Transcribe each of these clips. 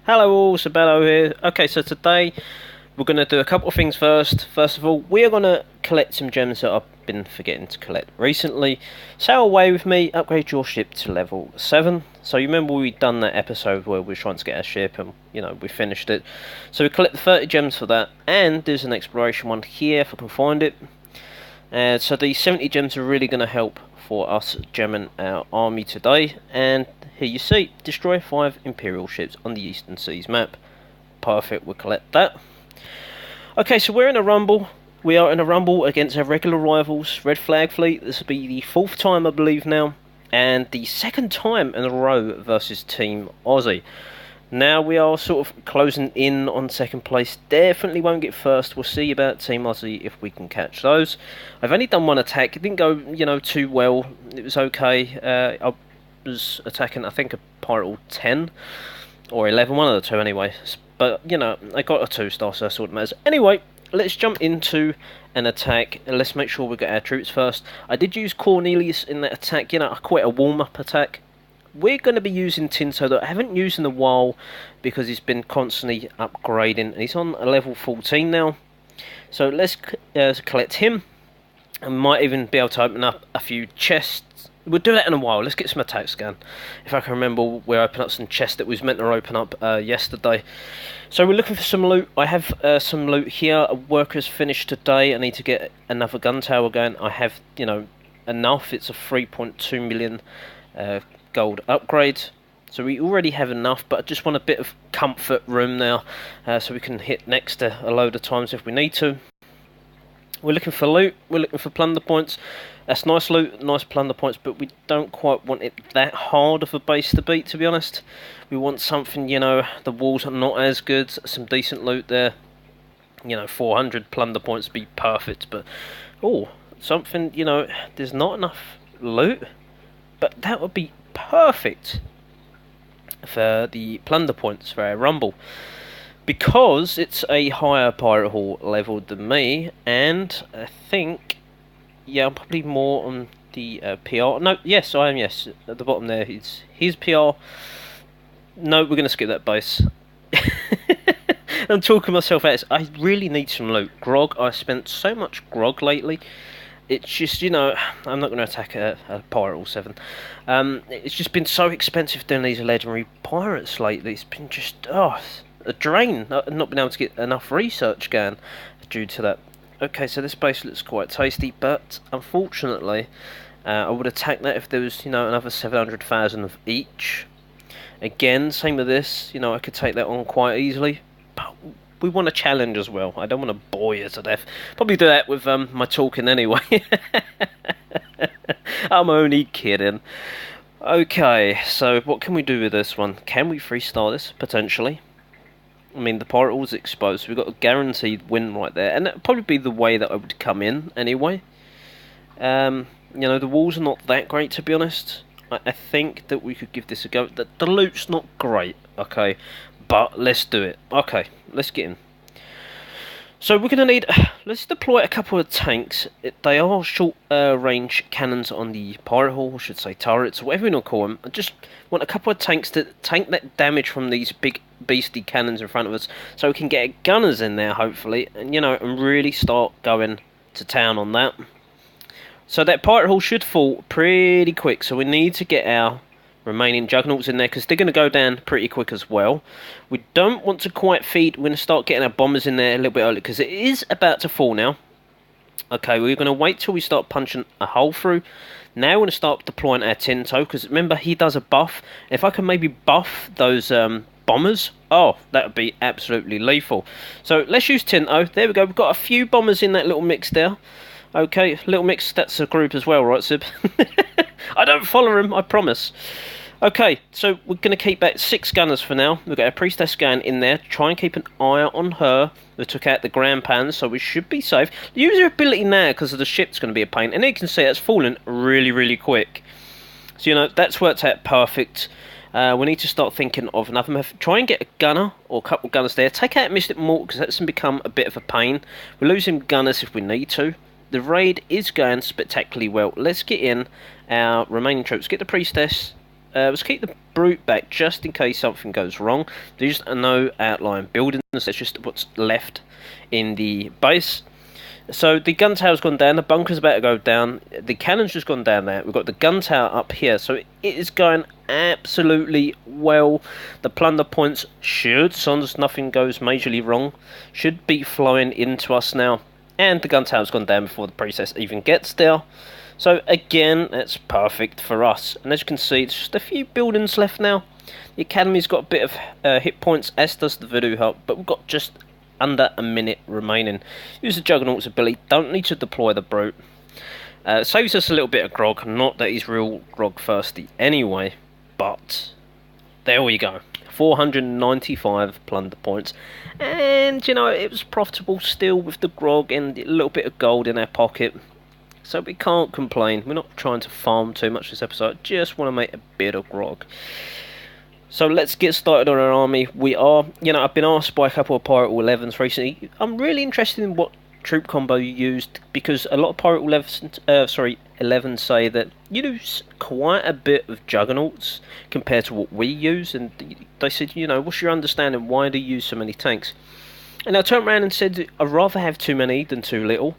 Hello all, Sabello here. Okay, so today we're going to do a couple of things first. First of all, we are going to collect some gems that I've been forgetting to collect recently. Sail away with me, upgrade your ship to level 7. So you remember we done that episode where we were trying to get our ship and, we finished it. So we collect the 30 gems for that, and there's an exploration one here if I can find it. So the 70 gems are really going to help for us gemming our army today, and here you see, destroy 5 Imperial ships on the Eastern Seas map. Perfect, we'll collect that. Okay, so we're in a rumble. We are in a rumble against our regular rivals, Red Flag Fleet. This will be the 4th time, I believe now, and the 2nd time in a row versus Team Aussie. Now we are sort of closing in on 2nd place. Definitely won't get 1st. We'll see about Team Aussie if we can catch those. I've only done one attack. It didn't go, too well. It was okay. I was attacking, I think, a Pirate Hall 10 or 11, one of the two anyway. But, I got a 2-star, so that's what matters. Anyway, let's jump into an attack, and let's make sure we get our troops first. I did use Cornelius in that attack, quite a warm-up attack. We're going to be using Tinto that I haven't used in a while because he's been constantly upgrading, and he's on a level 14 now. So let's collect him, and might even be able to open up a few chests. We'll do that in a while. Let's get some attack scan. If I can remember, we opened up some chests that we was meant to open up yesterday. So we're looking for some loot. I have some loot here. A worker's finished today. I need to get another gun tower going. I have, enough. It's a 3.2 million gold upgrade. So we already have enough, but I just want a bit of comfort room now, so we can hit next a load of times if we need to. We're looking for loot, we're looking for plunder points. That's nice loot, nice plunder points, but we don't quite want it that hard of a base to beat, to be honest. We want something, the walls are not as good, some decent loot there. 400 plunder points would be perfect, but, something, there's not enough loot, but that would be perfect for the plunder points for our rumble. Because it's a higher Pirate Hall level than me, and I think, I'm probably more on the PR. No, yes, I am, yes. At the bottom there, is his PR. No, we're going to skip that base. I'm talking myself out. I really need some loot. Grog, I spent so much grog lately. It's just, I'm not going to attack a Pirate Hall 7. It's just been so expensive doing these legendary pirates lately. It's been just, a drain. Not been able to get enough research going due to that. Okay, so this base looks quite tasty, but unfortunately, I would attack that if there was, another 700,000 of each. Again, same with this. I could take that on quite easily, but we want a challenge as well. I don't want to bore you to death. Probably do that with my talking anyway. I'm only kidding. Okay, so what can we do with this one? Can we freestyle this? Potentially. I mean, the Pirate Hall's exposed, so we've got a guaranteed win right there. And that'd probably be the way that I would come in anyway. The walls are not that great, to be honest. I think that we could give this a go. The loot's not great, okay? But let's do it. Okay, let's get in. So we're going to need... Let's deploy a couple of tanks. They are short range cannons on the Pirate Hall, I should say turrets, whatever you want to call them. I just want a couple of tanks to tank that damage from these big beastie cannons in front of us, so we can get gunners in there, hopefully, and, and really start going to town on that. So that Pirate Hall should fall pretty quick, so we need to get our remaining juggernauts in there, because they're going to go down pretty quick as well. We don't want to quite feed. We're going to start getting our bombers in there a little bit early, because it is about to fall now. Okay, we're going to wait till we start punching a hole through. Now we're going to start deploying our Tinto, because remember, he does a buff. If I can maybe buff those bombers, that would be absolutely lethal. So let's use Tinto. There we go, we've got a few bombers in that little mix there. Okay, little mix, that's a group as well, right, Sib? I don't follow him, I promise. Okay, so we're going to keep that 6 gunners for now. We've got a priestess scan in there. Try and keep an eye on her. We took out the Grand Pan, so we should be safe. Use her ability now, because the ship's going to be a pain. And you can see it's falling really, really quick. So, that's worked out perfect. We need to start thinking of another method. Try and get a gunner, or a couple of gunners there. Take out Mystic Mortar, because that's going to become a bit of a pain. We're losing gunners if we need to. The raid is going spectacularly well. Let's get in our remaining troops. Get the priestess. Let's keep the brute back just in case something goes wrong. There's no outline buildings, that's just what's left in the base. So the gun tower's gone down, the bunker's about to go down, the cannon's just gone down there, we've got the gun tower up here, so it is going absolutely well. The plunder points should, as long as nothing goes majorly wrong, should be flowing into us now. And the gun tower's gone down before the princess even gets there. So again, that's perfect for us. And as you can see, it's just a few buildings left now. The academy's got a bit of hit points, as does the voodoo hut, but we've got just under a minute remaining. Use the Juggernaut's ability, don't need to deploy the brute. Saves us a little bit of grog, not that he's real grog thirsty anyway, but there we go. 495 plunder points, and you know, it was profitable still with the grog and a little bit of gold in our pocket, so we can't complain. We're not trying to farm too much this episode, just want to make a bit of grog. So let's get started on our army. We are, you know, I've been asked by a couple of Pirate 11s recently. I'm really interested in what troop combo you used, because a lot of Pirate 11s say that you use quite a bit of Juggernauts compared to what we use, and they said, you know, what's your understanding, why do you use so many tanks? And I turned around and said, I'd rather have too many than too little.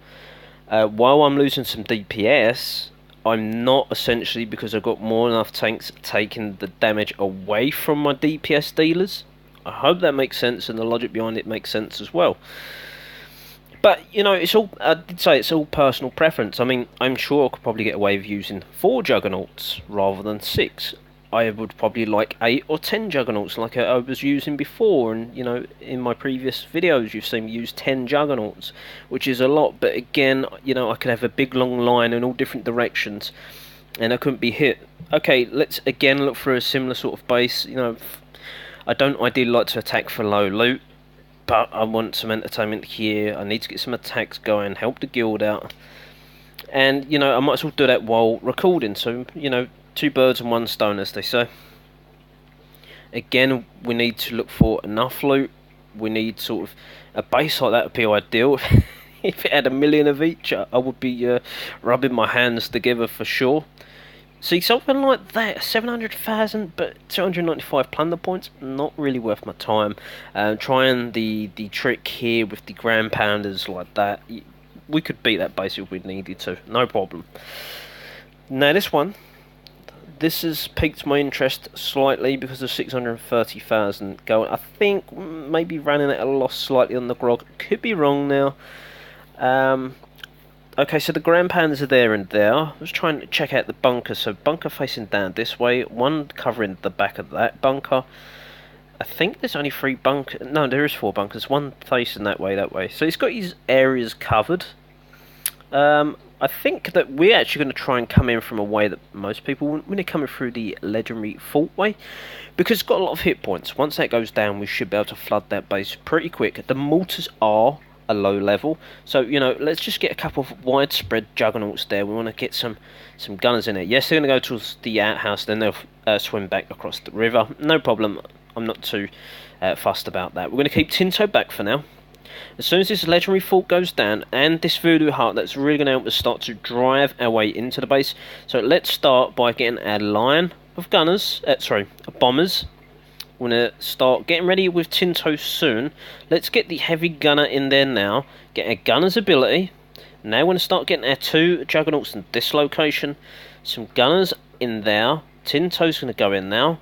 While I'm losing some DPS, I'm not, essentially, because I've got more than enough tanks taking the damage away from my DPS dealers. I hope that makes sense, and the logic behind it makes sense as well. But, you know, it's all, I did say it's all personal preference. I mean, I'm sure I could probably get away with using 4 Juggernauts rather than 6. I would probably like 8 or 10 Juggernauts like I was using before, and, you know, in my previous videos you've seen me use 10 Juggernauts, which is a lot, but again, you know, I could have a big long line in all different directions, and I couldn't be hit. Okay, let's again look for a similar sort of base. You know, I don't ideally like to attack for low loot, but I want some entertainment here. I need to get some attacks going, help the guild out, and, you know, I might as well do that while recording, so, you know, 2 birds and 1 stone, as they say. Again, we need to look for enough loot. We need sort of a base like that would be ideal. If it had 1 million of each, I would be rubbing my hands together for sure. See, something like that, 700,000, but 295 plunder points, not really worth my time. Trying the trick here with the grand pounders like that, we could beat that base if we needed to, no problem. Now this one, this has piqued my interest slightly because of 630,000 going. I think maybe running at a loss slightly on the grog. Could be wrong now. Okay, so the grand pandas are there and there. I was trying to check out the bunker. So bunker facing down this way. One covering the back of that bunker. I think there's only 3 bunkers. No, there is 4 bunkers. One facing that way, that way. So he's got his areas covered. I think that we're actually going to try and come in from a way that most people wouldn't. We're coming through the legendary fault way, because it's got a lot of hit points. Once that goes down, we should be able to flood that base pretty quick. The mortars are a low level, so, you know, let's just get a couple of widespread juggernauts there. We want to get some gunners in there. Yes, they're going to go towards the outhouse, then they'll swim back across the river. No problem. I'm not too fussed about that. We're going to keep Tinto back for now. As soon as this legendary fault goes down, and this voodoo heart, that's really going to help us start to drive our way into the base. So let's start by getting our line of gunners, bombers. We're going to start getting ready with Tinto soon. Let's get the heavy gunner in there now, get our gunner's ability. Now we're going to start getting our 2 juggernauts in this location, some gunners in there. Tinto's going to go in now.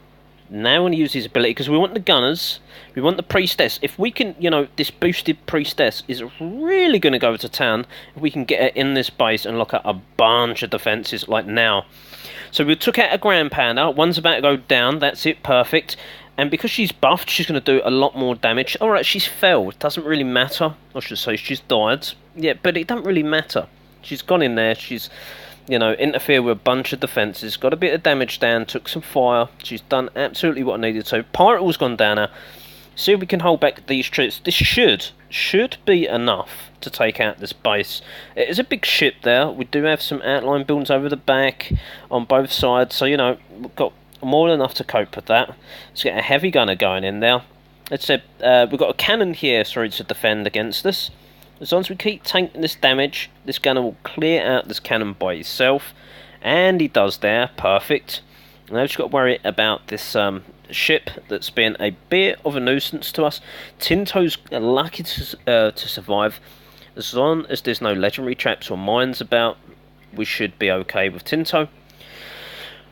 Now we're going to use his ability, because we want the gunners, we want the priestess. If we can, you know, this boosted priestess is really going to go to town if we can get her in this base and lock out a bunch of defences like now. So we took out a grand panda, one's about to go down, that's it, perfect. And because she's buffed, she's going to do a lot more damage. Alright, she's fell, it doesn't really matter. I should say she's died. Yeah, but it doesn't really matter. She's gone in there, she's, you know, interfere with a bunch of defences, got a bit of damage down, took some fire. She's done absolutely what I needed to. Pirate All's gone down now. See if we can hold back these troops. This should be enough to take out this base. It is a big ship there. We do have some outline buildings over the back on both sides, so, you know, we've got more than enough to cope with that. Let's get a heavy gunner going in there. Let's say we've got a cannon here, sorry, to defend against us. As long as we keep tanking this damage, this gunner will clear out this cannon by itself. And he does there, perfect. Now we've just got to worry about this ship that's been a bit of a nuisance to us. Tinto's lucky to survive. As long as there's no legendary traps or mines about, we should be okay with Tinto.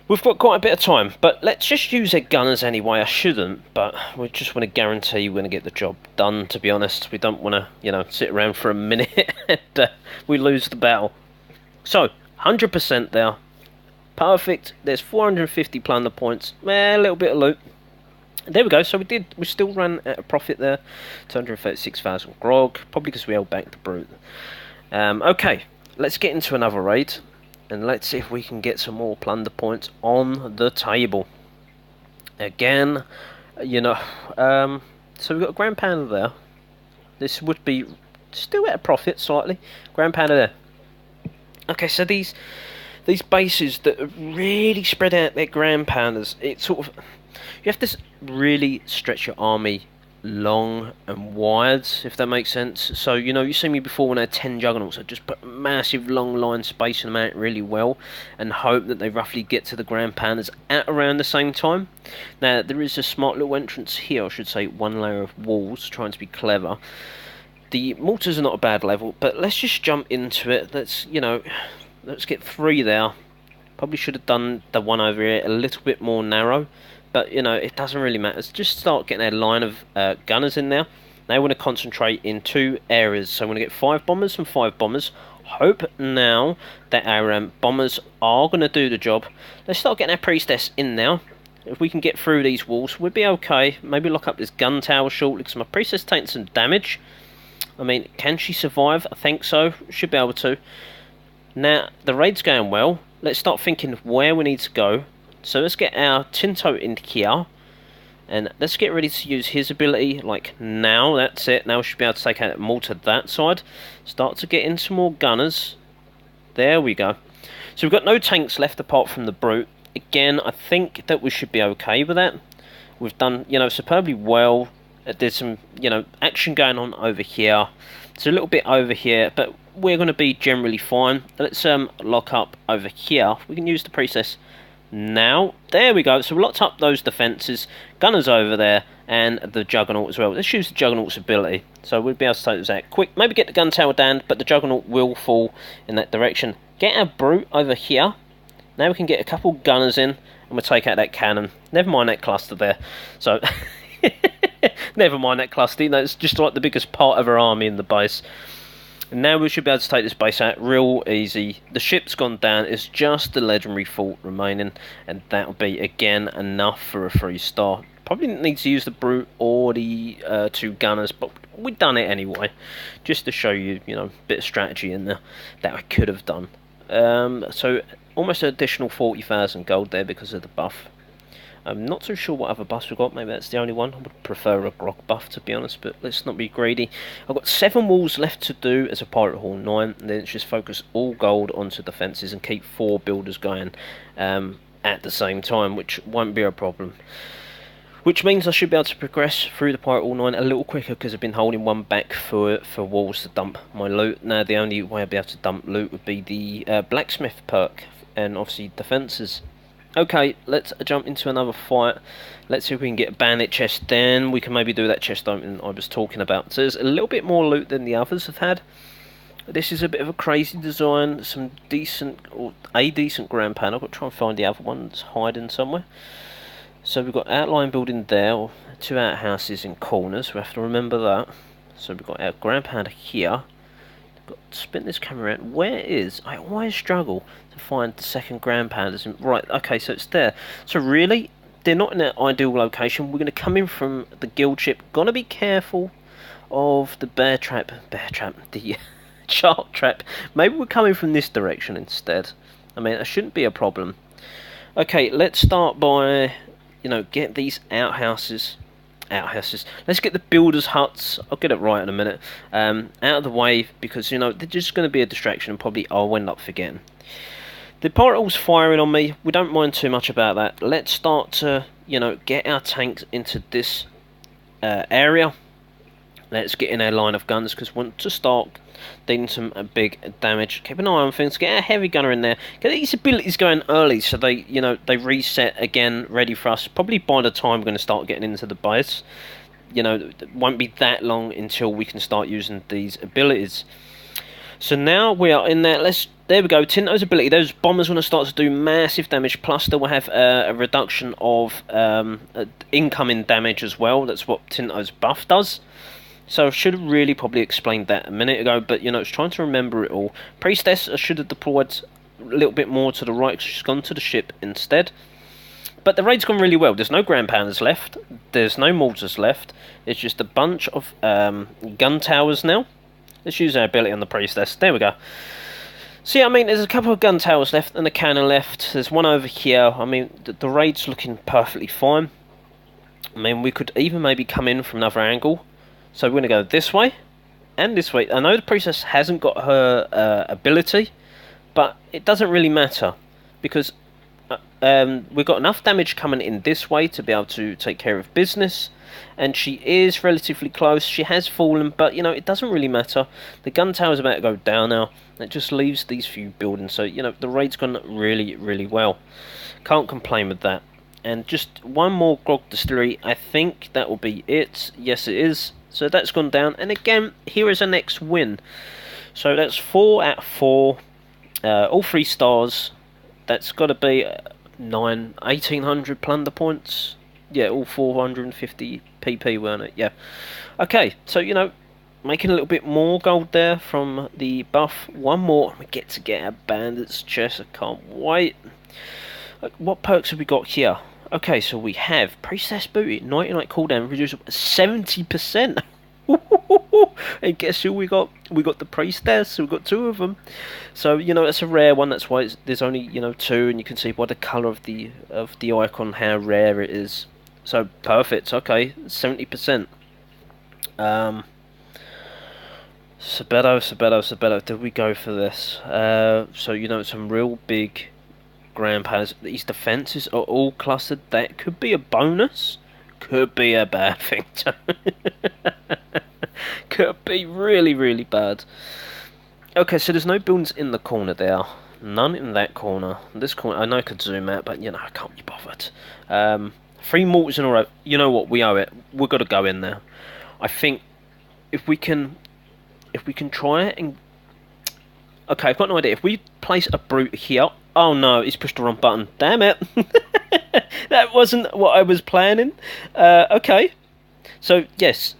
We've got quite a bit of time, but let's just use their gunners anyway. I shouldn't, but we just want to guarantee we're going to get the job done, to be honest. We don't want to, sit around for a minute and we lose the battle. So, 100% there. Perfect. There's 450 plunder points. A little bit of loot. There we go. So we still ran at a profit there. 236,000 grog. Probably because we held back the brute. Okay, let's get into another raid. And let's see if we can get some more plunder points on the table. Again, so we've got a grand pounder there. This would be still at a profit slightly. Grand pounder there. Okay, so these bases that are really spread out their grand pounders, it's sort of, you have to really stretch your army long and wide, if that makes sense. So, you see me before when I had 10 juggernauts, I just put massive long line spacing them out really well and hope that they roughly get to the grand pounders at around the same time. Now, there is a smart little entrance here, I should say, one layer of walls, trying to be clever. The mortars are not a bad level, but let's just jump into it. Let's get 3 there. Probably should have done the one over here a little bit more narrow. But, it doesn't really matter. Let's just start getting a line of gunners in there. Now we want to concentrate in 2 areas. So I want to get 5 bombers and 5 bombers. Hope now that our bombers are going to do the job. Let's start getting our priestess in now. If we can get through these walls, we'll be okay. Maybe lock up this gun tower shortly, because my priestess taking some damage. I mean, can she survive? I think so. Should be able to. Now, the raid's going well. Let's start thinking of where we need to go. So let's get our Tinto in here, and let's get ready to use his ability, like now. That's it. Now we should be able to take out a mortar that side. Start to get in some more gunners. There we go. So we've got no tanks left apart from the brute. Again, I think that we should be okay with that. We've done, superbly well. There's some, action going on over here. It's a little bit over here, but we're going to be generally fine. Let's lock up over here. We can use the priestess now. There we go. So we locked up those defences. Gunners over there, and the juggernaut as well. Let's use the juggernaut's ability. So we'll be able to take those out quick. Maybe get the gun tower down, but the juggernaut will fall in that direction. Get our brute over here. Now we can get a couple gunners in, and we'll take out that cannon. Never mind that cluster there. So, never mind that cluster. It's just like the biggest part of our army in the base. And now we should be able to take this base out real easy. The ship's gone down. It's just the legendary fort remaining, and that'll be again enough for a 3-star. Probably didn't need to use the brute or the 2 gunners, but we've done it anyway, just to show you, a bit of strategy in there that I could have done. So almost an additional 40,000 gold there because of the buff. I'm not too sure what other buffs we've got. Maybe that's the only one. I would prefer a grog buff, to be honest, but let's not be greedy. I've got 7 walls left to do as a Pirate Hall 9, and then just focus all gold onto defences and keep 4 builders going at the same time, which won't be a problem. Which means I should be able to progress through the Pirate Hall 9 a little quicker, because I've been holding one back for walls to dump my loot. Now the only way I'd be able to dump loot would be the blacksmith perk, and obviously defences. Okay, let's jump into another fight. Let's see if we can get a bandit chest. Then we can maybe do that chest opening I was talking about. So there's a little bit more loot than the others have had. This is a bit of a crazy design. Some decent, or a decent grand pan. I've got to try and find the other one that's hiding somewhere. So we've got outline building there, or 2 outhouses in corners. We have to remember that. So we've got our grand pounder here. Got to spin this camera around. Where is? I always struggle to find the second grand pounders. Right, okay, so it's there. So really, they're not in an ideal location. We're going to come in from the guild ship. Gotta be careful of the the shark trap. Maybe we're coming from this direction instead. I mean, that shouldn't be a problem. Okay, let's start by, get these outhouses. Let's get the builders' huts. I'll get it right in a minute. Out of the way, because they're just going to be a distraction, and probably I'll end up forgetting. The pirate hall's firing on me. We don't mind too much about that. Let's start to get our tanks into this area. Let's get in our line of guns, because we want to start dealing some big damage. Keep an eye on things. Get a heavy gunner in there. Get these abilities going early, so they, they reset again, ready for us. Probably by the time we're going to start getting into the base, it won't be that long until we can start using these abilities. So now we are in there. There we go. Tinto's ability. Those bombers want to start to do massive damage. Plus, they will have a reduction of incoming damage as well. That's what Tinto's buff does. So I should have really probably explained that a minute ago, but it's trying to remember it all. Priestess, I should have deployed a little bit more to the right, because she's gone to the ship instead. But the raid's gone really well. There's no ground pounders left. There's no mortars left. It's just a bunch of gun towers now. Let's use our ability on the priestess. There we go. So yeah, there's a couple of gun towers left and a cannon left. There's one over here. The raid's looking perfectly fine. We could even maybe come in from another angle. So we're going to go this way and this way. I know the priestess hasn't got her ability, but it doesn't really matter, because we've got enough damage coming in this way to be able to take care of business. And she is relatively close. She has fallen, but it doesn't really matter. The gun tower's about to go down now. It just leaves these few buildings. So the raid's gone really, really well. Can't complain with that. And just one more grog distillery. I think that will be it. Yes, it is. So that's gone down. And again, here is our next win. So that's 4 out of 4. All 3 stars. That's got to be 1,800 plunder points. Yeah, all 450 PP, weren't it? Yeah. Okay, so, making a little bit more gold there from the buff. One more, and we get to get our bandit's chest. I can't wait. What perks have we got here? Okay, so we have Priestess Booty, 99 cooldown, reduced 70%. And guess who we got? We got the Priestess. We've got 2 of them. So that's a rare one. That's why there's only 2, and you can see by the colour of the icon how rare it is. So perfect. Okay, 70%. Sabeto. Did we go for this? So some real big ground pounders. These defences are all clustered. That could be a bonus. Could be a bad thing too. Could be really, really bad. Okay, so there's no buildings in the corner there. None in that corner. This corner, I know I could zoom out, but I can't be bothered. 3 mortars in a row. You know what? We owe it. We've got to go in there. I think if we can try it and... Okay, I've got no idea. If we place a brute here... Oh no, he's pushed the wrong button. Damn it. That wasn't what I was planning. Okay. So, yes.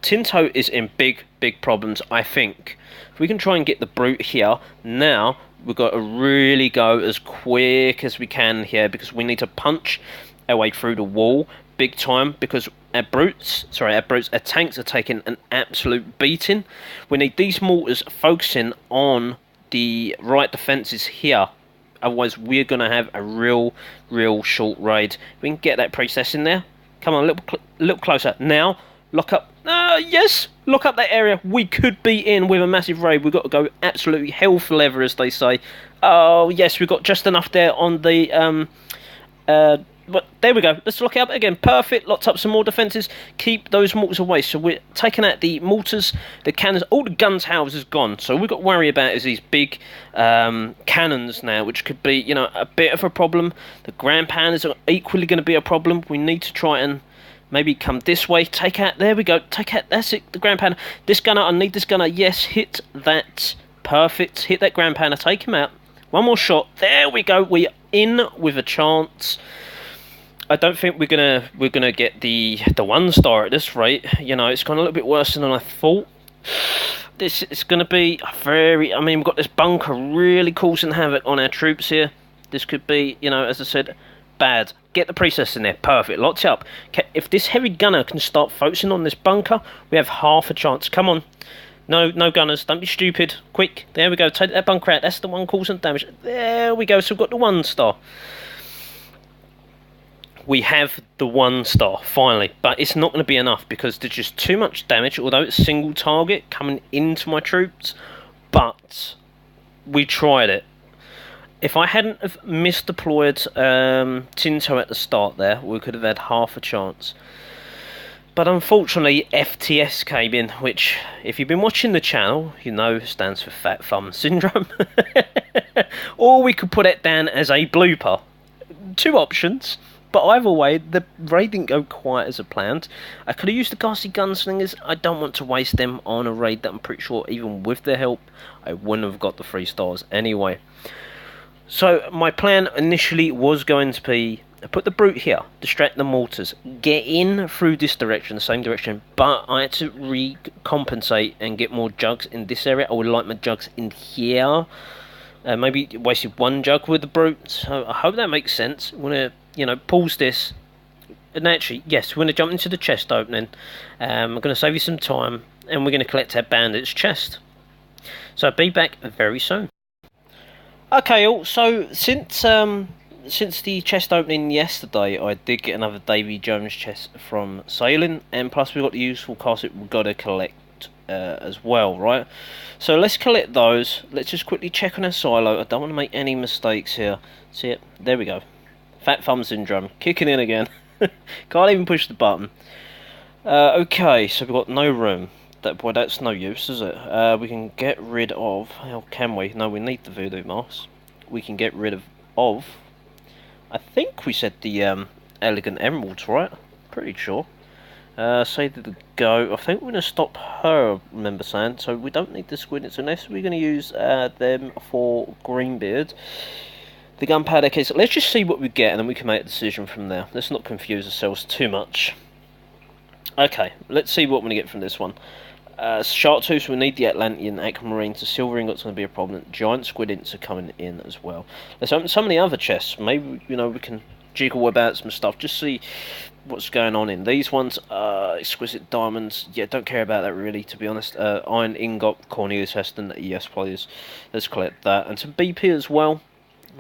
Tinto is in big problems, I think. If we can try and get the brute here, now we've got to really go as quick as we can here, because we need to punch our way through the wall big time, because our tanks are taking an absolute beating. We need these mortars focusing on the right defences here. Otherwise, we're going to have a real short raid. We can get that priestess in there. Come on, a little closer. Now, lock up. Yes, lock up that area. We could be in with a massive raid. We've got to go absolutely hell for leather, as they say. Oh, yes, we've got just enough there on the... But there we go. Let's lock it up again. Perfect. Locked up some more defences. Keep those mortars away. So we're taking out the mortars, the cannons. All the gun towers is gone. So we've got to worry about is these big cannons now, which could be, a bit of a problem. The ground pounders are equally going to be a problem. We need to try and maybe come this way. Take out. There we go. Take out. That's it. The ground pounder. This gunner. I need this gunner. Yes. Hit that. Perfect. Hit that ground pounder. Take him out. One more shot. There we go. We're in with a chance. I don't think we're gonna get the 1-star at this rate. It's gone a little bit worse than I thought. This is gonna be very. We've got this bunker really causing havoc on our troops here. This could be, as I said, bad. Get the priestess in there. Perfect. Locked up. If this heavy gunner can start focusing on this bunker, we have half a chance. Come on. No gunners. Don't be stupid. Quick. There we go. Take that bunker out. That's the one causing damage. There we go. So we've got the 1-star. We have the 1-star, finally. But it's not going to be enough, because there's just too much damage, although it's single target coming into my troops. But we tried it. If I hadn't have misdeployed Tinto at the start there, we could have had half a chance. But unfortunately, FTS came in, which, if you've been watching the channel, you know stands for Fat Thumb Syndrome. Or we could put it down as a blooper. Two options, but either way, the raid didn't go quite as planned. I could have used the Ghastly Gunslingers. I don't want to waste them on a raid that I'm pretty sure, even with their help, I wouldn't have got the 3 stars anyway. So my plan initially was going to be put the brute here, distract the mortars, get in through this direction, the same direction, but I had to recompensate and get more jugs in this area. I would like my jugs in here. Maybe wasted 1 jug with the brute, so I hope that makes sense. I'm going to, pause this. And actually, yes, we're going to jump into the chest opening. I'm going to save you some time, and we're going to collect our bandit's chest. So I'll be back very soon. Okay, so since the chest opening yesterday, I did get another Davy Jones chest from Sailing, and plus we've got the useful casket we've got to collect as well, right? So let's collect those. Let's just quickly check on our silo. I don't want to make any mistakes here. See it? There we go. Fat Thumb Syndrome kicking in again. Can't even push the button. Okay, so we've got no room. Boy, that's no use, is it? We can get rid of... How can we? No, we need the voodoo mask. We can get rid of... I think we said the elegant emeralds, right? Pretty sure. Say the go. I think we're going to stop her, remember saying. So we don't need the squidnets unless we're going to use them for Greenbeard. The gunpowder case. Let's just see what we get and then we can make a decision from there. Let's not confuse ourselves too much. Okay, let's see what we're going to get from this one. Shark tooth, we need the Atlantean aquamarine. So silver ingot's going to be a problem. Giant squid ints are coming in as well. Let's open some of the other chests. Maybe, we can jiggle about some stuff. Just see what's going on in these ones. Exquisite diamonds. Yeah, don't care about that really, to be honest. Iron ingot, Cornelius Heston. Yes, please. Let's collect that. And some BP as well.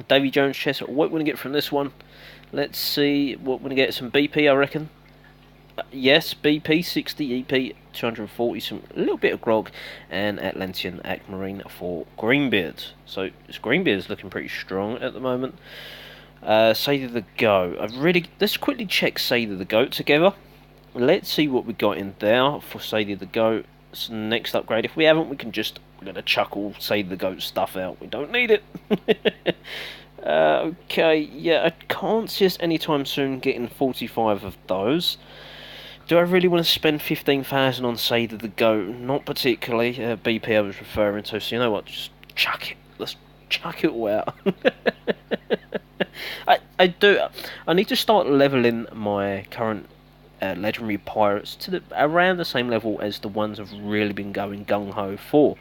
Davy Jones chest. What we're going to get from this one. Let's see what we're going to get. Some BP, I reckon. Yes, BP 60, EP 240, a little bit of grog, and Atlantean aquamarine for Greenbeard. So this Greenbeard's looking pretty strong at the moment. Sadie the Go. Let's quickly check Sadie the Goat together. Let's see what we got in there for Sadie the Goat. It's the next upgrade. If we haven't, we're gonna chuck all Sadie the Goat stuff out. We don't need it. Okay, yeah, I can't see us anytime soon getting 45 of those. Do I really want to spend 15,000 on Sadie the Goat? Not particularly. BP I was referring to. So you know what? Just chuck it. Let's chuck it all out. I need to start leveling my current legendary pirates to around the same level as the ones I've really been going gung-ho for.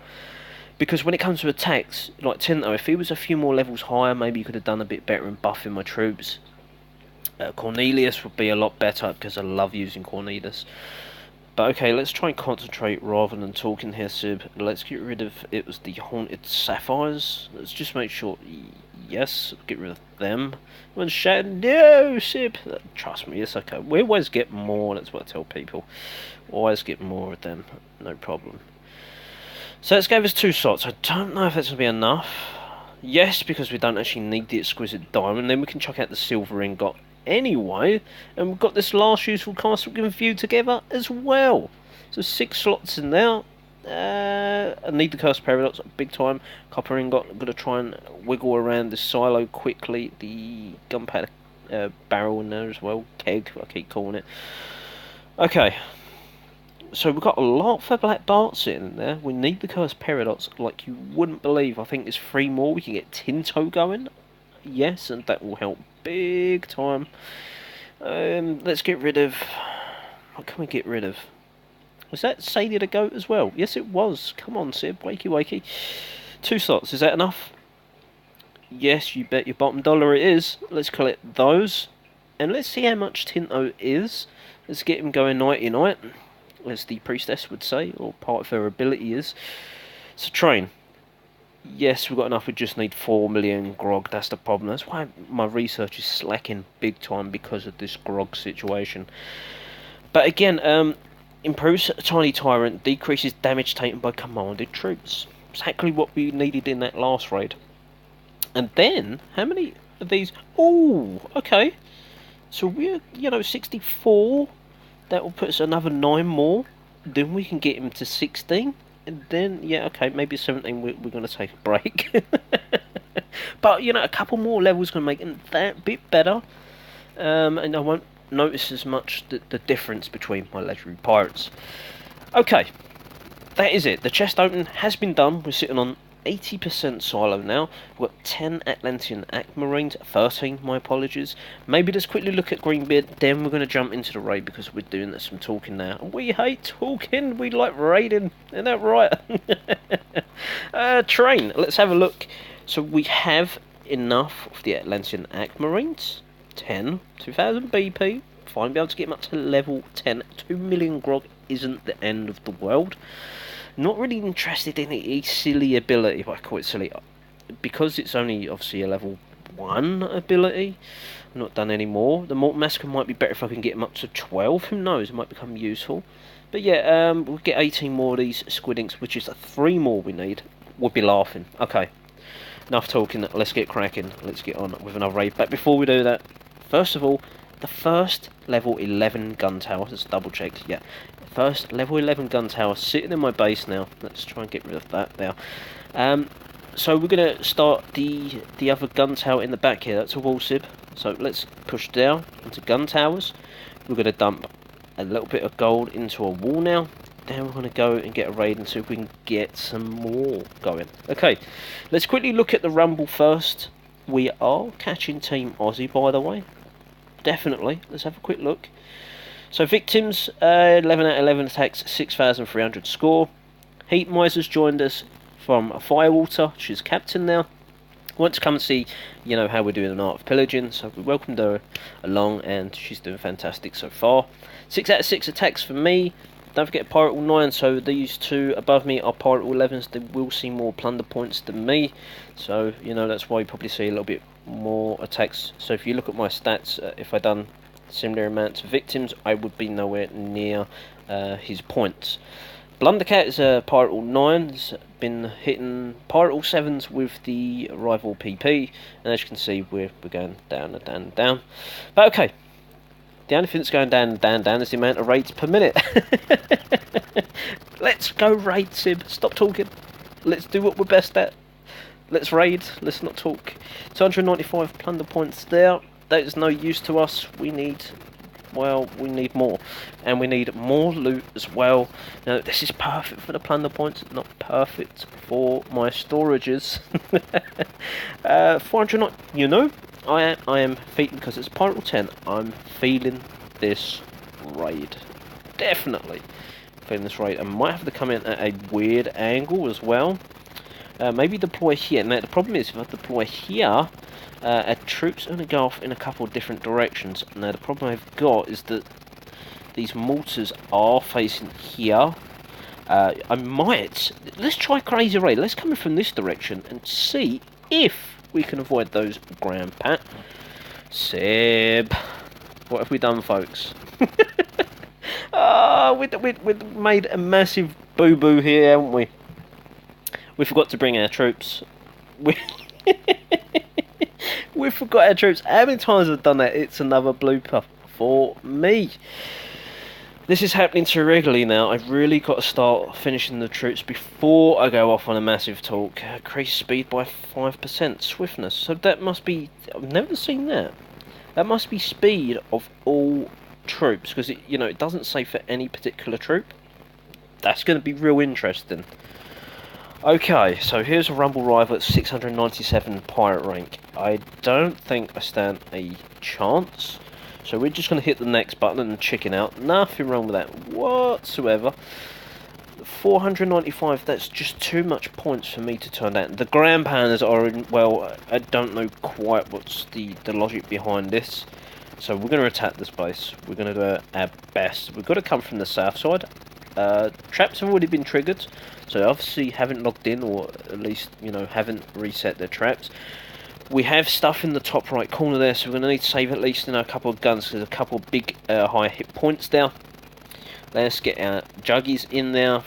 Because when it comes to attacks, like Tinto, if he was a few more levels higher, maybe you could have done a bit better in buffing my troops. Cornelius would be a lot better because I love using Cornelius. But okay, let's try and concentrate rather than talking here, Sib. Let's get rid of... It was the Haunted Sapphires. Let's just make sure... Yes, get rid of them. When shouting, no, Sib! Trust me, it's okay. We always get more, that's what I tell people. Always get more of them, no problem. So let's give us 2 slots. I don't know if that's going to be enough. Yes, because we don't actually need the exquisite diamond. Then we can chuck out the silver ingot anyway. And we've got this last useful castle we can view together as well. So 6 slots in there. I need the cursed paradox big time. Copper ingot. I'm going to try and wiggle around this silo quickly. The gunpowder barrel in there as well. Keg, I keep calling it. Okay. So we've got a lot for Black Bart sitting in there. We need the cursed paradox like you wouldn't believe. I think there's 3 more. We can get Tinto going. Yes, and that will help big time. Let's get rid of... What can we get rid of? Was that Sadie the Goat as well? Yes, it was. Come on, Sib. Wakey, wakey. 2 slots. Is that enough? Yes, you bet your bottom dollar it is. Let's collect those. And let's see how much Tinto is. Let's get him going nighty-night, as the priestess would say, or part of her ability is. So train. Yes, we've got enough. We just need 4 million grog. That's the problem. That's why my research is slacking big time, because of this grog situation. But again, improves Tiny Tyrant, decreases damage taken by commanded troops. Exactly what we needed in that last raid. And then, how many of these? Oh, okay. So we're, 64 That will put us another 9 more. Then we can get him to 16. And then, yeah, okay, maybe 17 we're going to take a break. But, you know, a couple more levels going to make it that bit better. And I won't notice as much the difference between my legendary pirates. Okay, that is it. The chest opening has been done. We're sitting on 80% silo now. We've got 10 Atlantean Aquamarines, 13, my apologies. Maybe let's quickly look at Greenbeard, then we're going to jump into the raid because we're doing some talking now. We hate talking, we like raiding, isn't that right? Train, let's have a look. So we have enough of the Atlantean Aquamarines. 10, 2000 BP, fine, be able to get them up to level 10. 2 million grog isn't the end of the world. Not really interested in a silly ability, if I call it silly, because it's only obviously a level 1 ability. I've not done any more. The Mortal Massacre might be better if I can get them up to 12, who knows, it might become useful. But yeah, we'll get 18 more of these Squid Inks, which is 3 more we need. We'll be laughing. Okay, enough talking, let's get cracking, let's get on with another raid. But before we do that, first of all, the first level 11 gun tower, let's double check, yeah. First level 11 gun tower sitting in my base now. Let's try and get rid of that now. So we're going to start the other gun tower in the back here. That's a wall sib. So let's push down into gun towers. We're going to dump a little bit of gold into a wall now. Then we're going to go and get a raid and see if we can get some more going. Okay, let's quickly look at the rumble first. We are catching Team Aussie, by the way. Definitely. Let's have a quick look. So victims, 11 out of 11 attacks, 6,300 score. Heat Miser's joined us from Firewater. She's captain now. Want to come and see, you know, how we're doing in Art of Pillaging. So we welcomed her along, and she's doing fantastic so far. 6 out of 6 attacks for me. Don't forget Pirate All 9. So these two above me are Pirate All 11s. They will see more plunder points than me. So you know that's why you probably see a little bit more attacks. So if you look at my stats, if I done similar amounts of victims, I would be nowhere near his points. Blundercat is a Pirate All 9, has been hitting Pirate All 7s with the rival PP, and as you can see we're going down and down and down. But okay, the only thing that's going down and down and down is the amount of raids per minute. Let's go raid, Sib, stop talking, let's do what we're best at. Let's raid, let's not talk. 295 plunder points there. That is no use to us. We need, well, we need more, and we need more loot as well. Now this is perfect for the plunder points, not perfect for my storages. 400, you know, I am feeling, because it's Pirate 10, I'm feeling this raid, definitely feeling this raid. I might have to come in at a weird angle as well. Maybe deploy here. Now the problem is if I deploy here, our troops are going to go off in a couple of different directions. Now the problem I've got is that these mortars are facing here. I might, let's try Crazy Raid. Let's come in from this direction and see if we can avoid those ground pat. Seb, what have we done, folks? We've made a massive boo-boo here, haven't we? We forgot to bring our troops. We forgot our troops. How many times I've done that? It's another blooper for me. This is happening too regularly now. I've really got to start finishing the troops before I go off on a massive talk. Increase speed by 5%. Swiftness. So that must be... I've never seen that. That must be speed of all troops. Because, you know, it doesn't say for any particular troop. That's going to be real interesting. Okay, so here's a Rumble rival at 697 pirate rank. I don't think I stand a chance. So we're just going to hit the next button and chicken out. Nothing wrong with that whatsoever. 495, that's just too much points for me to turn down. The Grand Pandas are in, well, I don't know quite what's the logic behind this. So we're going to attack this base. We're going to do our best. We've got to come from the south side. Traps have already been triggered, so obviously haven't logged in, or at least, you know, haven't reset their traps. We have stuff in the top right corner there, so we're going to need to save at least, you know, a couple of guns, because there's a couple of big high hit points there. Let's get our juggies in there,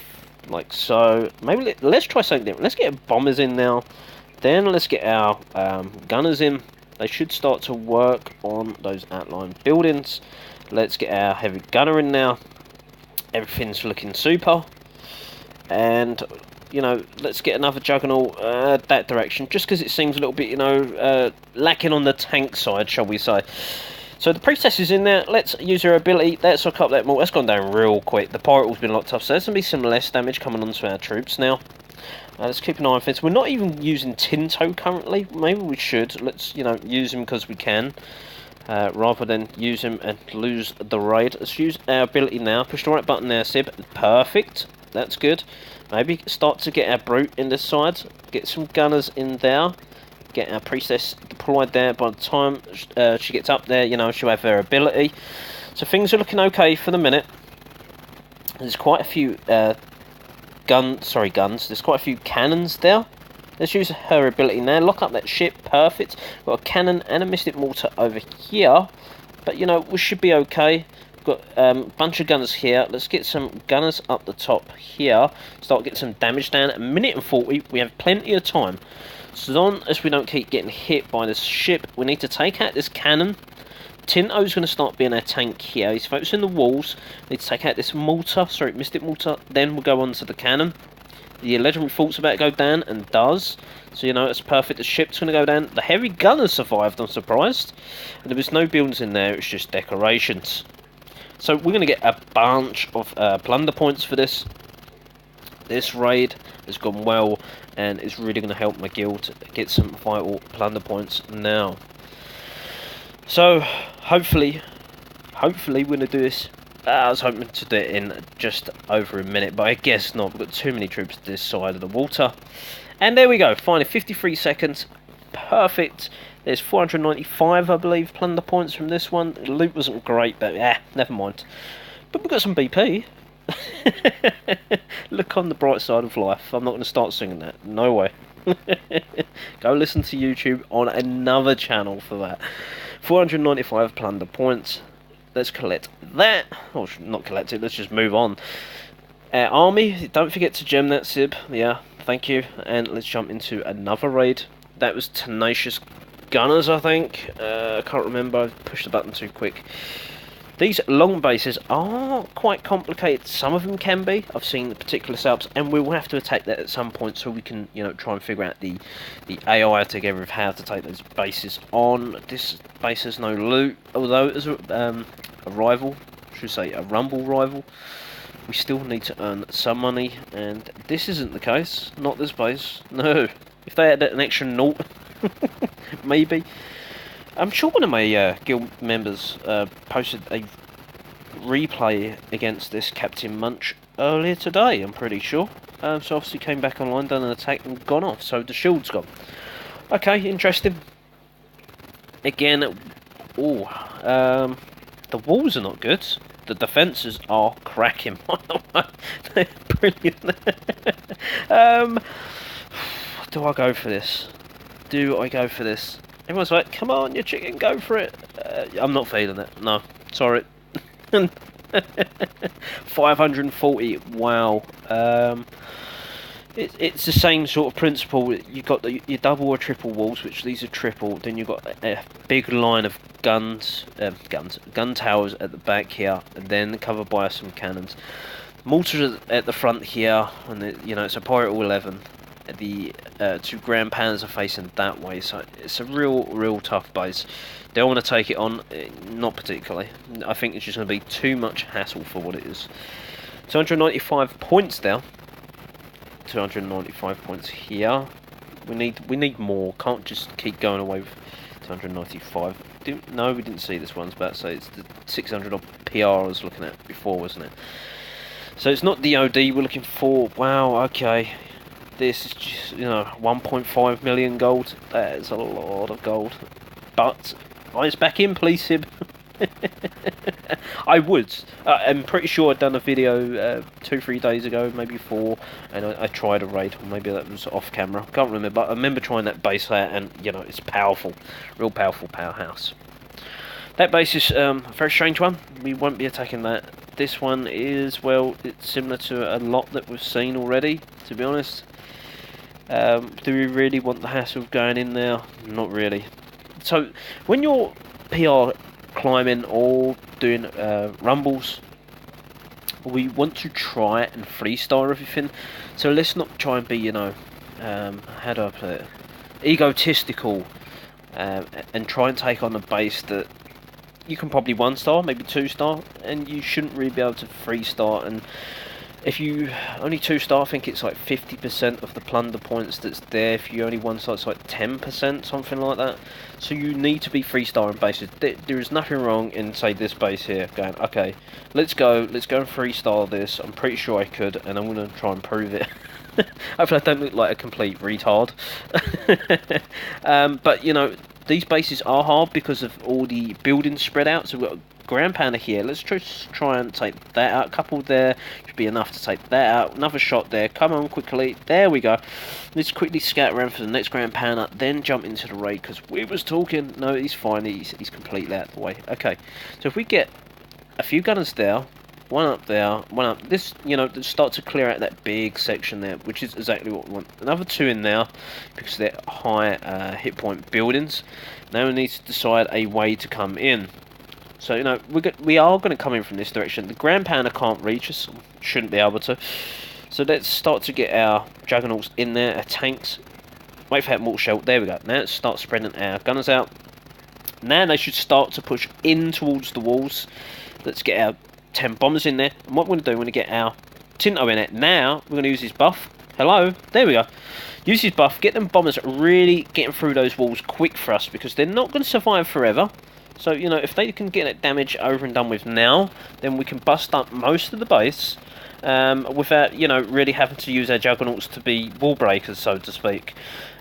like so. Maybe let's try something different. Let's get our bombers in now, then let's get our gunners in. They should start to work on those outline buildings. Let's get our heavy gunner in now. Everything's looking super. And, you know, let's get another juggernaut that direction. Just because it seems a little bit, you know, lacking on the tank side, shall we say. So the priestess is in there. Let's use her ability. Let's hook up that mort. That's gone down real quick. The pirate has been locked up, so there's going to be some less damage coming onto our troops now. Let's keep an eye on things. We're not even using Tinto currently. Maybe we should. Let's, you know, use him because we can. Rather than use him and lose the raid. Let's use our ability now. Push the right button there, Sib. Perfect. That's good. Maybe start to get our brute in this side. Get some gunners in there. Get our priestess deployed there. By the time she gets up there, you know, she'll have her ability. So things are looking okay for the minute. There's quite a few guns. There's quite a few cannons there. Let's use her ability now. Lock up that ship. Perfect. Got a cannon and a mystic mortar over here. But, you know, we should be okay. Got a bunch of gunners here. Let's get some gunners up the top here. Start getting some damage down. A minute and 40. We have plenty of time. So long as we don't keep getting hit by this ship, we need to take out this cannon. Tinto's going to start being our tank here. He's focusing the walls. We need to take out this mortar. Sorry, mystic mortar. Then we'll go on to the cannon. The legendary fort's about to go down, and does. So, you know, it's perfect. The ship's going to go down. The heavy gunner survived, I'm surprised. And there was no buildings in there. It's just decorations. So we're going to get a bunch of plunder points for this. This raid has gone well, and it's really going to help my guild get some vital plunder points now. So, hopefully we're going to do this. I was hoping to do it in just over a minute, but I guess not. We've got too many troops this side of the water. And there we go, finally 53 seconds. Perfect. There's 495, I believe, plunder points from this one. The loot wasn't great, but never mind. But we've got some BP. Look on the bright side of life. I'm not going to start singing that. No way. Go listen to YouTube on another channel for that. 495 plunder points. Let's collect that. Or not collect it, let's just move on. Army, don't forget to gem that, Sib. Yeah, thank you. And let's jump into another raid. That was Tenacious Gunners, I think. I can't remember, I pushed the button too quick. These long bases are quite complicated. Some of them can be. I've seen the particular setups, and we will have to attack that at some point so we can, you know, try and figure out the AI together of how to take those bases on. This base has no loot, although as a rival, I should say a rumble rival, we still need to earn some money, and this isn't the case. Not this base. No. If they had an extra naught, maybe. I'm sure one of my guild members posted a replay against this Captain Munch earlier today, I'm pretty sure. So obviously came back online, done an attack and gone off, so the shield's gone. Okay, interesting. Again, the walls are not good. The defences are cracking, by the way. They're brilliant. Do I go for this? Do I go for this? Everyone's like, come on, you chicken, go for it. I'm not feeling it. No, sorry. 540, wow. It's the same sort of principle. You've got your double or triple walls, which these are triple. Then you've got a big line of gun towers at the back here, and then covered by some cannons. Mortars at the front here, and it's a Pirate 11. The two Grand Panzers are facing that way, so it's a real tough base. Do I want to take it on? Not particularly. I think it's just going to be too much hassle for what it is. 295 points there. 295 points here. We need more. Can't just keep going away with 295. No, we didn't see this one. But so it's the 600 odd PR I was looking at before, wasn't it? So it's not DOD we're looking for. Wow. Okay. This is just, 1.5 million gold. That is a lot of gold. But, eyes back in, please, Sib. I would. I'm pretty sure I'd done a video 2-3 days ago, maybe 4, and I tried a raid. Or maybe that was off camera. Can't remember, but I remember trying that base there, and, it's powerful. Real powerful powerhouse. That base is a very strange one. We won't be attacking that. This one is, well, it's similar to a lot that we've seen already, to be honest. Do we really want the hassle of going in there? Not really. So, when your PR climbing or doing rumbles, we want to try and freestyle everything. So let's not try and be, you know, how do I put it, egotistical, and try and take on a base that you can probably 1-star, maybe 2-star, and you shouldn't really be able to 3-star. And if you only 2-star, I think it's like 50% of the plunder points that's there. If you only 1-star, it's like 10%, something like that. So you need to be 3-starring bases. There is nothing wrong in, say, this base here, going, okay, let's go and 3-star this. I'm pretty sure I could, and I'm going to try and prove it. Hopefully I don't look like a complete retard. But, you know, these bases are hard because of all the buildings spread out. So we've got a ground pounder here. Let's try and take that out. A couple there should be enough to take that out. Another shot there. Come on, quickly. There we go. Let's quickly scout around for the next ground pounder, then jump into the raid, because we was talking. No, he's fine. He's completely out of the way. Okay, so if we get a few gunners there, one up there, one up this, you know, start to clear out that big section there, which is exactly what we want. Another 2 in there because they're high hit point buildings. Now we need to decide a way to come in. So, you know, we are going to come in from this direction. The ground pounder can't reach us, shouldn't be able to. So let's start to get our juggernauts in there, our tanks. Wait for that mortar shell. There we go. Now let's start spreading our gunners out. Now they should start to push in towards the walls. Let's get our 10 bombers in there, and what we're going to do, we're going to get our Tinto in it. Now we're going to use his buff. Hello, there we go. Use his buff, get them bombers really getting through those walls quick for us, because they're not going to survive forever. So, you know, if they can get that damage over and done with now, then we can bust up most of the base without, you know, really having to use our juggernauts to be wall breakers, so to speak.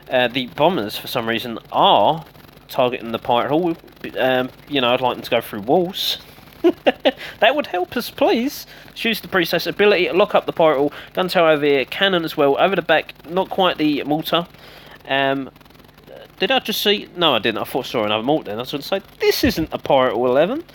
The bombers, for some reason, are targeting the pirate hall. You know, I'd like them to go through walls. That would help us, please. Let's use the priestess ability, lock up the pirate hall, gun tower over here, cannon as well, over the back, not quite the mortar. Did I just see? No, I didn't. I thought I saw another mortar then. I was going to say, this isn't a pirate hall 11.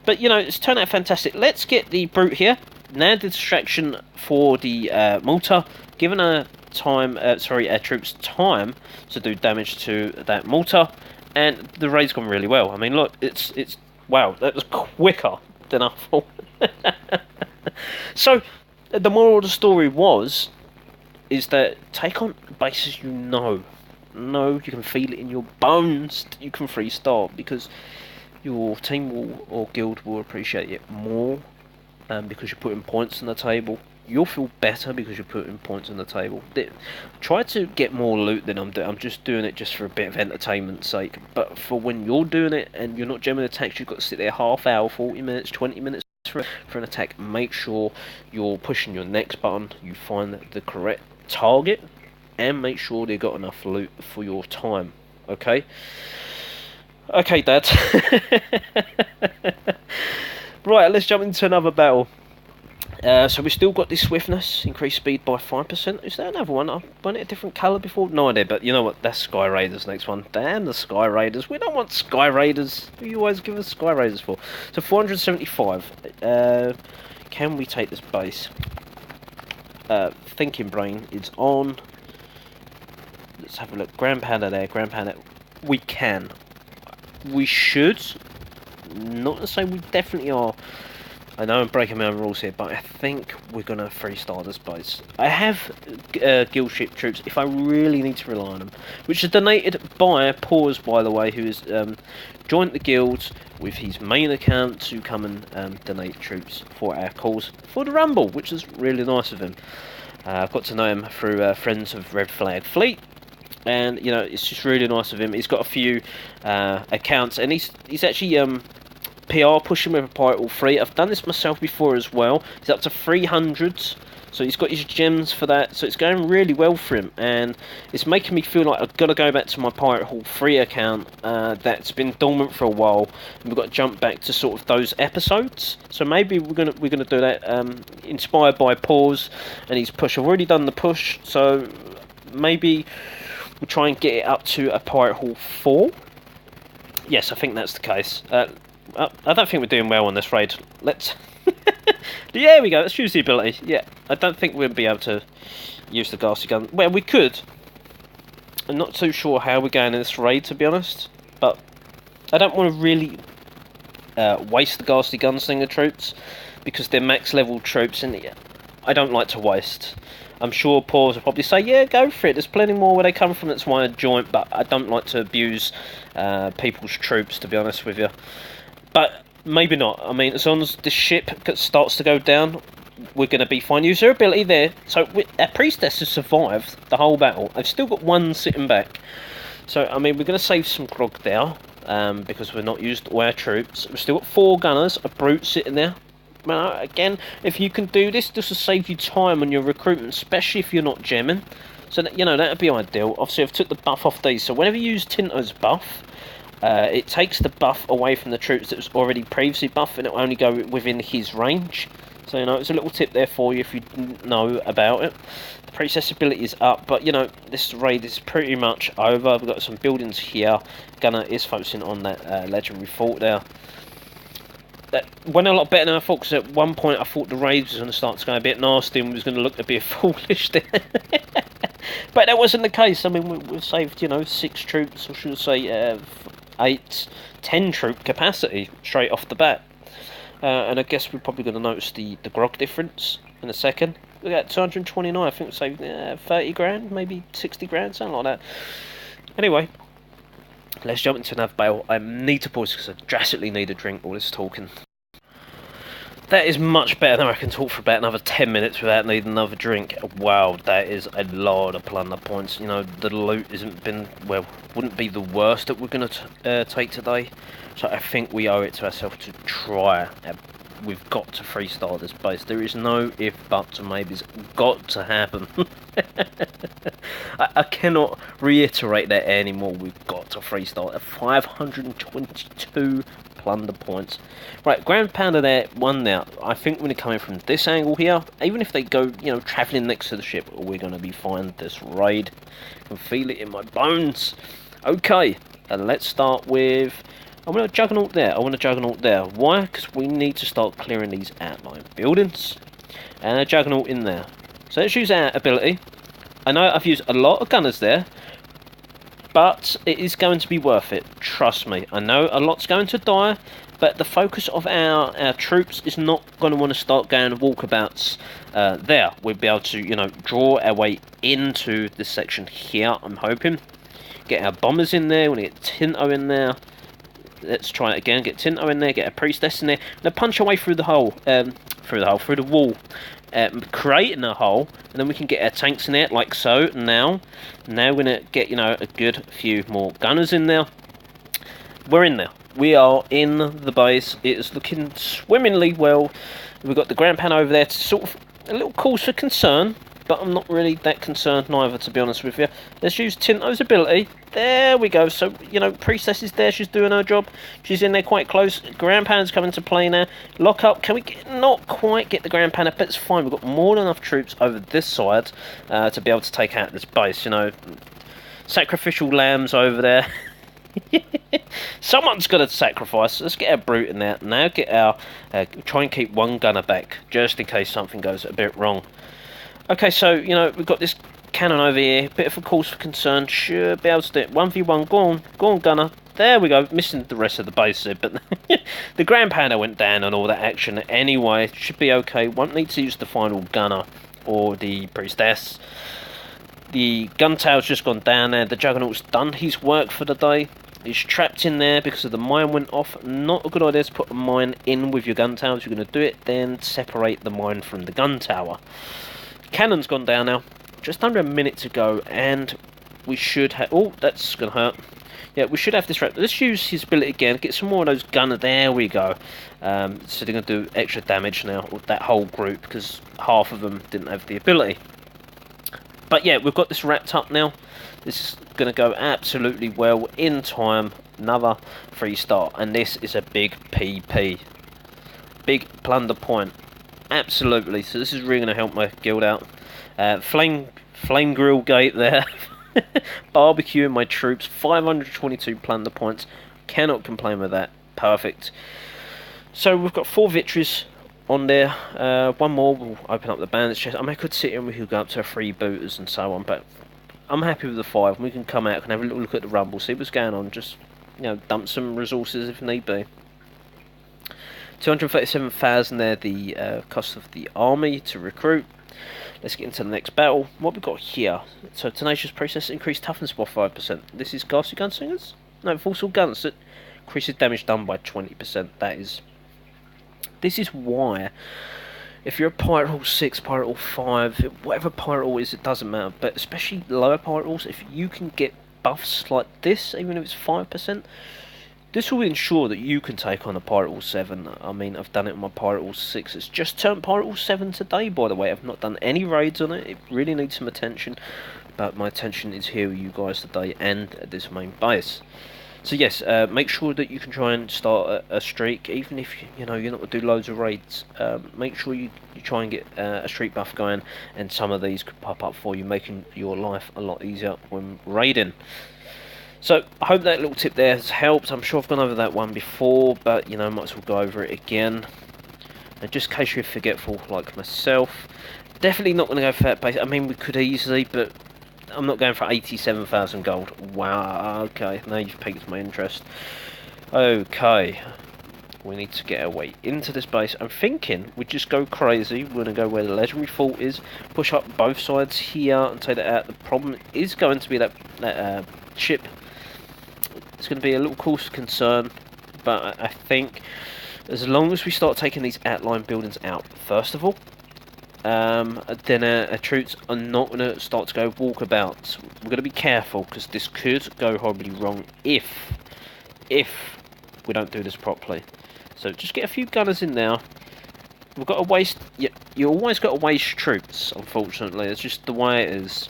But, you know, it's turned out fantastic. Let's get the brute here. Now the distraction for the mortar, given our time, our troops time to do damage to that mortar, and the raid's gone really well. I mean, look, it's wow, that was quicker than I thought. So, the moral of the story is that take on bases you know. You can feel it in your bones that you can 3-star, because your team will, or guild will appreciate it more, because you're putting points on the table. You'll feel better because you're putting points on the table. Try to get more loot than I'm doing. I'm just doing it just for a bit of entertainment's sake. But for when you're doing it and you're not jamming attacks, you've got to sit there half hour, 40 minutes, 20 minutes for an attack. Make sure you're pushing your next button. You find the correct target, and make sure they've got enough loot for your time. Okay? Okay, Dad. Right, let's jump into another battle. So we've still got this swiftness, increased speed by 5%. Is that another one? I've run it a different colour before? No idea, but you know what? That's Sky Raiders, next one. Damn the Sky Raiders. We don't want Sky Raiders. Who you always give us Sky Raiders for? So 475. Can we take this base? Thinking brain is on. Let's have a look. Ground pounder there, ground pounder. We can. We should. Not to say we definitely are. I know I'm breaking my own rules here, but I think we're going to 3-star this base. I have guild ship troops if I really need to rely on them, which is donated by Pause, by the way, who has joined the guild with his main account to come and donate troops for our cause for the Rumble, which is really nice of him. I've got to know him through Friends of Red Flag Fleet, and you know, it's just really nice of him. He's got a few accounts, and he's actually PR pushing with a pirate hall 3. I've done this myself before as well. He's up to 300, so he's got his gems for that, so it's going really well for him, and it's making me feel like I've got to go back to my pirate hall 3 account that's been dormant for a while, and we've got to jump back to sort of those episodes. So maybe we're gonna do that, inspired by Pause and his push. I've already done the push, so maybe we'll try and get it up to a pirate hall 4. Yes, I think that's the case. I don't think we're doing well on this raid. Let's... There we go, let's use the ability. Yeah, I don't think we'll be able to use the gassy gun. Well, we could. I'm not too sure how we're going in this raid, to be honest. But I don't want to really waste the ghastly gunslinger troops, because they're max level troops, and I don't like to waste. I'm sure Paws will probably say, yeah, go for it, there's plenty more where they come from, that's why I joined, but I don't like to abuse people's troops, to be honest with you. But maybe not. I mean, as long as the ship starts to go down, we're going to be fine. Use their ability there. So our priestess has survived the whole battle. I've still got one sitting back. So, I mean, we're going to save some grog there, because we're not used all our troops. We've still got 4 gunners, a brute sitting there. Well, again, if you can do this, this will save you time on your recruitment, especially if you're not gemming. So, that, you know, that would be ideal. Obviously, I've took the buff off these. So, whenever you use Tinto's buff, it takes the buff away from the troops that was already previously buffed, and it will only go within his range. So, you know, it's a little tip there for you if you didn't know about it. The priestess ability is up, but, you know, this raid is pretty much over. We've got some buildings here. Gunner is focusing on that legendary fort there. That went a lot better than I thought, because at one point I thought the raid was going to start to go a bit nasty and was going to look a bit foolish there. But that wasn't the case. I mean, we've saved, you know, 6 troops, or should I say 8, 10 troop capacity straight off the bat. And I guess we're probably going to notice the grog difference in a second. We got 229, I think we saved 30 grand, maybe 60 grand, something like that. Anyway, let's jump into another battle. I need to pause because I drastically need a drink, all this talking. That is much better than I can talk for about another 10 minutes without needing another drink. Wow, that is a lot of plunder points. You know, the loot wouldn't be the worst that we're going to take today. So I think we owe it to ourselves to try. We've got to 3-star this base. There is no if, buts, or maybes. Got to happen. I cannot reiterate that anymore. We've got to 3-star. 522 plunder points. Right, Grand Pounder there, 1 now. I think when they come in from this angle here, even if they go, you know, travelling next to the ship, we're going to be fine this raid. I can feel it in my bones. Okay, let's start with... I want a Juggernaut there. I want a Juggernaut there. Why? Because we need to start clearing these outlying buildings. And a Juggernaut in there. So let's use our ability. I know I've used a lot of gunners there, but it is going to be worth it. Trust me. I know a lot's going to die, but the focus of our troops is not going to want to start going walkabouts there. We'll be able to, you know, draw our way into this section here, I'm hoping. Get our bombers in there. We're going to get Tinto in there. Let's try it again. Get Tinto in there. Get a priestess in there. Now punch our way through the hole. Through the wall. Creating a hole, and then we can get our tanks in there, like so. Now we're going to get, you know, a good few more gunners in there. We're in there. We are in the base. It is looking swimmingly well. We've got the Grand Pan over there to sort of a little cause for concern, but I'm not really that concerned neither, to be honest with you. Let's use Tinto's ability. There we go. So, you know, Priestess is there. She's doing her job. She's in there quite close. Grand Pan's coming to play now. Lock up. Can we not quite get the Grand Pan up? But it's fine. We've got more than enough troops over this side to be able to take out this base. You know, sacrificial lambs over there. Someone's got to sacrifice. Let's get our brute in there. Now get our... try and keep 1 gunner back, just in case something goes a bit wrong. Okay, so, you know, we've got this cannon over here. Bit of a cause for concern. Should be able to do it. 1v1. Go on, gunner. There we go. Missing the rest of the base there, but the Grand Panda went down on all that action anyway. Should be okay. Won't need to use the final gunner or the priestess. The gun tail's just gone down there. The Juggernaut's done his work for the day. He's trapped in there because of the mine went off. Not a good idea to put a mine in with your gun tower. If you're going to do it, then separate the mine from the gun tower. Cannon's gone down now. Just under a minute to go, and we should have... Oh, that's going to hurt. Yeah, we should have this wrapped. Let's use his ability again. Get some more of those gunners. There we go. So they're going to do extra damage now with that whole group, because half of them didn't have the ability. But yeah, we've got this wrapped up now. This is going to go absolutely well in time. Another 3-star, and this is a big PP. Big plunder point. Absolutely. So this is really going to help my guild out. Flame grill gate there. Barbecuing my troops. 522 plunder points. Cannot complain with that. Perfect. So we've got 4 victories on there. 1 more will open up the bandits chest. I mean, I could sit here and we could go up to 3 booters and so on, but I'm happy with the 5. We can come out and have a little look at the rumble, see what's going on. Just, you know, dump some resources if need be. 237,000 there, the cost of the army to recruit. Let's get into the next battle. What we've got here. So, tenacious process increased toughness by 5%. This is ghastly gunslingers? No, forceful guns that increases damage done by 20%. This is why, if you're a Pirate Hall 6, Pirate Hall 5, whatever Pirate Hall is, it doesn't matter. But especially lower Pirate Halls, if you can get buffs like this, even if it's 5%, this will ensure that you can take on a Pirate Hall 7. I mean, I've done it on my Pirate Hall 6. It's just turned Pirate Hall 7 today, by the way. I've not done any raids on it. It really needs some attention. But my attention is here with you guys today and at this main base. So yes, make sure that you can try and start a streak, even if you're not going to do loads of raids. Make sure you try and get a streak buff going, and some of these could pop up for you, making your life a lot easier when raiding. So I hope that little tip there has helped. I'm sure I've gone over that one before, but might as well go over it again. And just in case you're forgetful like myself, definitely not going to go for that base. I mean, we could easily, but I'm not going for 87,000 gold. Wow, okay, now you've piqued my interest. Okay, we need to get our way into this base. I'm thinking we just go crazy. We're going to go where the legendary fort is, push up both sides here and take that out. The problem is going to be that ship. It's going to be a little cause for concern, but I think as long as we start taking these outline buildings out, first of all, then our troops are not going to start to go walkabouts. We're going to be careful, because this could go horribly wrong if we don't do this properly. So just get a few gunners in there. We've got to waste. You always got to waste troops. Unfortunately, it's just the way it is.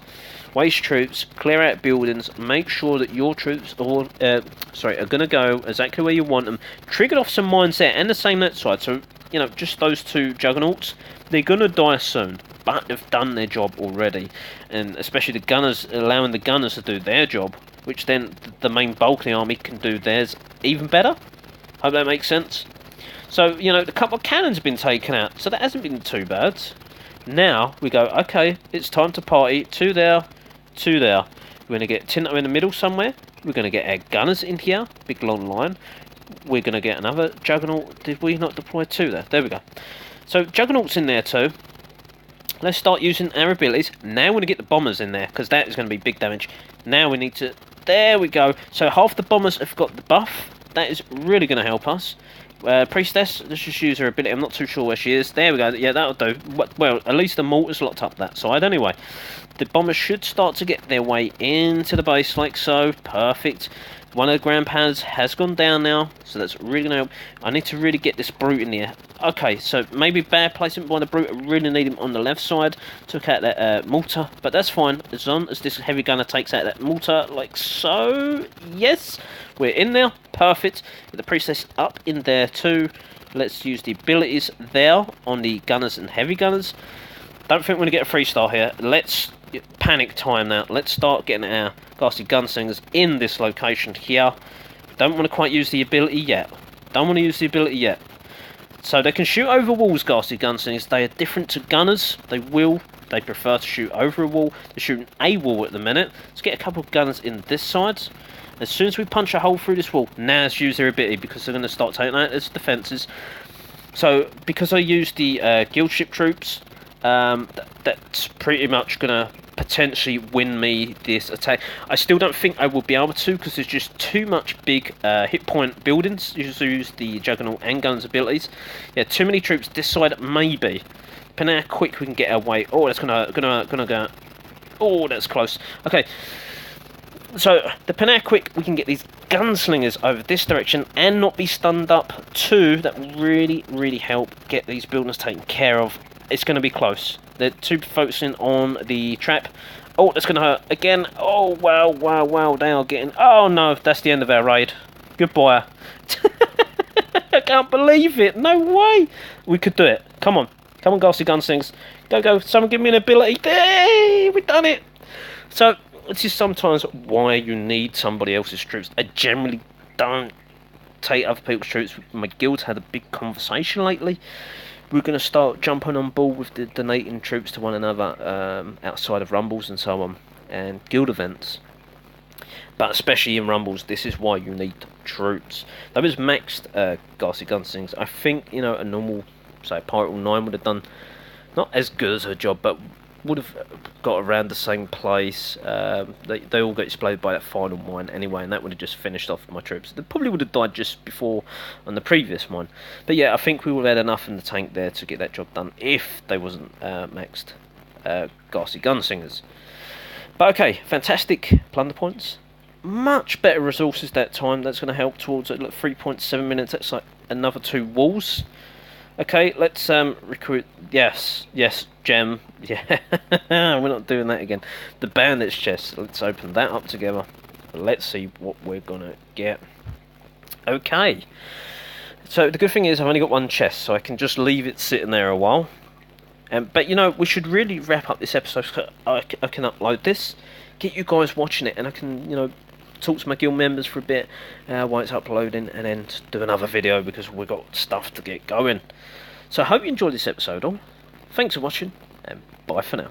Waste troops, clear out buildings, make sure that your troops are going to go exactly where you want them. Triggered off some mines there, and the same that side. So just those two juggernauts, they're going to die soon, but they've done their job already. And especially the gunners, allowing the gunners to do their job, which then the main bulk of the army can do theirs even better. Hope that makes sense. So, a couple of cannons have been taken out, so that hasn't been too bad. Now, we go, okay, it's time to party. Two there, two there. We're going to get Tinto in the middle somewhere. We're going to get our gunners in here, big long line. We're going to get another Juggernaut. Did we not deploy two there? There we go. So, Juggernaut's in there too. Let's start using our abilities. Now we're going to get the bombers in there, because that is going to be big damage. Now we need to... There we go. So, half the bombers have got the buff. That is really going to help us. Priestess, let's just use her ability. I'm not too sure where she is. There we go. Yeah, that'll do. Well, at least the mortar's locked up that side anyway. The bombers should start to get their way into the base like so. Perfect. One of the ground pads has gone down now, so that's really going to help. I need to really get this brute in there. Okay, so maybe bad placement by the brute. I really need him on the left side. Took out that mortar, but that's fine. As long as this heavy gunner takes out that mortar like so. Yes, we're in there. Perfect. Get the priestess up in there too. Let's use the abilities there on the gunners and heavy gunners. Don't think we're going to get a 3-star here. Let's panic time now. Let's start getting our ghastly gunslingers in this location here. Don't want to quite use the ability yet. Don't want to use the ability yet. So they can shoot over walls, ghastly gunslingers. They are different to gunners. They prefer to shoot over a wall. They're shooting a wall at the minute. Let's get a couple of gunners in this side. As soon as we punch a hole through this wall, now let's use their ability, because they're going to start taking out its defences. So, because I used the guild ship troops, that's pretty much going to potentially win me this attack. I still don't think I will be able to, because there's just too much big hit point buildings. You just use the Juggernaut and guns abilities. Yeah, too many troops this side, maybe. Depending on how quick we can get our way. Oh, that's gonna go. Oh, that's close. Okay. So, depending on how quick we can get these gunslingers over this direction and not be stunned up too, that will really, really help get these buildings taken care of. It's going to be close. They're too focusing on the trap. Oh, that's going to hurt again. Oh, wow. They are getting... Oh, no, that's the end of our raid. Goodbye. I can't believe it. No way. We could do it. Come on, ghastly gunslingers. Go. Someone give me an ability. Hey, we've done it. So... This is sometimes why you need somebody else's troops. I generally don't take other people's troops. My guild's had a big conversation lately. We're going to start jumping on board with the donating troops to one another outside of rumbles and so on, and guild events. But especially in Rumbles, this is why you need troops. Those maxed Gassy Gunslings, I think, a normal, say, Pirate 9 would have done not as good as her job, but would have got around the same place. They all got exploded by that final mine anyway, and that would have just finished off my troops. They probably would have died just before on the previous one. But yeah, I think we would have had enough in the tank there to get that job done if they wasn't maxed Gassy Gunslingers. But okay, fantastic plunder points. Much better resources that time. That's going to help towards it. Look, 3.7 minutes. That's like another 2 walls. Okay, let's recruit. Yes, gem. Yeah, we're not doing that again. The bandits chest. Let's open that up together. Let's see what we're gonna get. Okay. So the good thing is I've only got 1 chest, so I can just leave it sitting there a while. But we should really wrap up this episode. So I can upload this, get you guys watching it, and I can talk to my guild members for a bit while it's uploading, and then do another video because we've got stuff to get going. So I hope you enjoyed this episode all. Thanks for watching, and bye for now.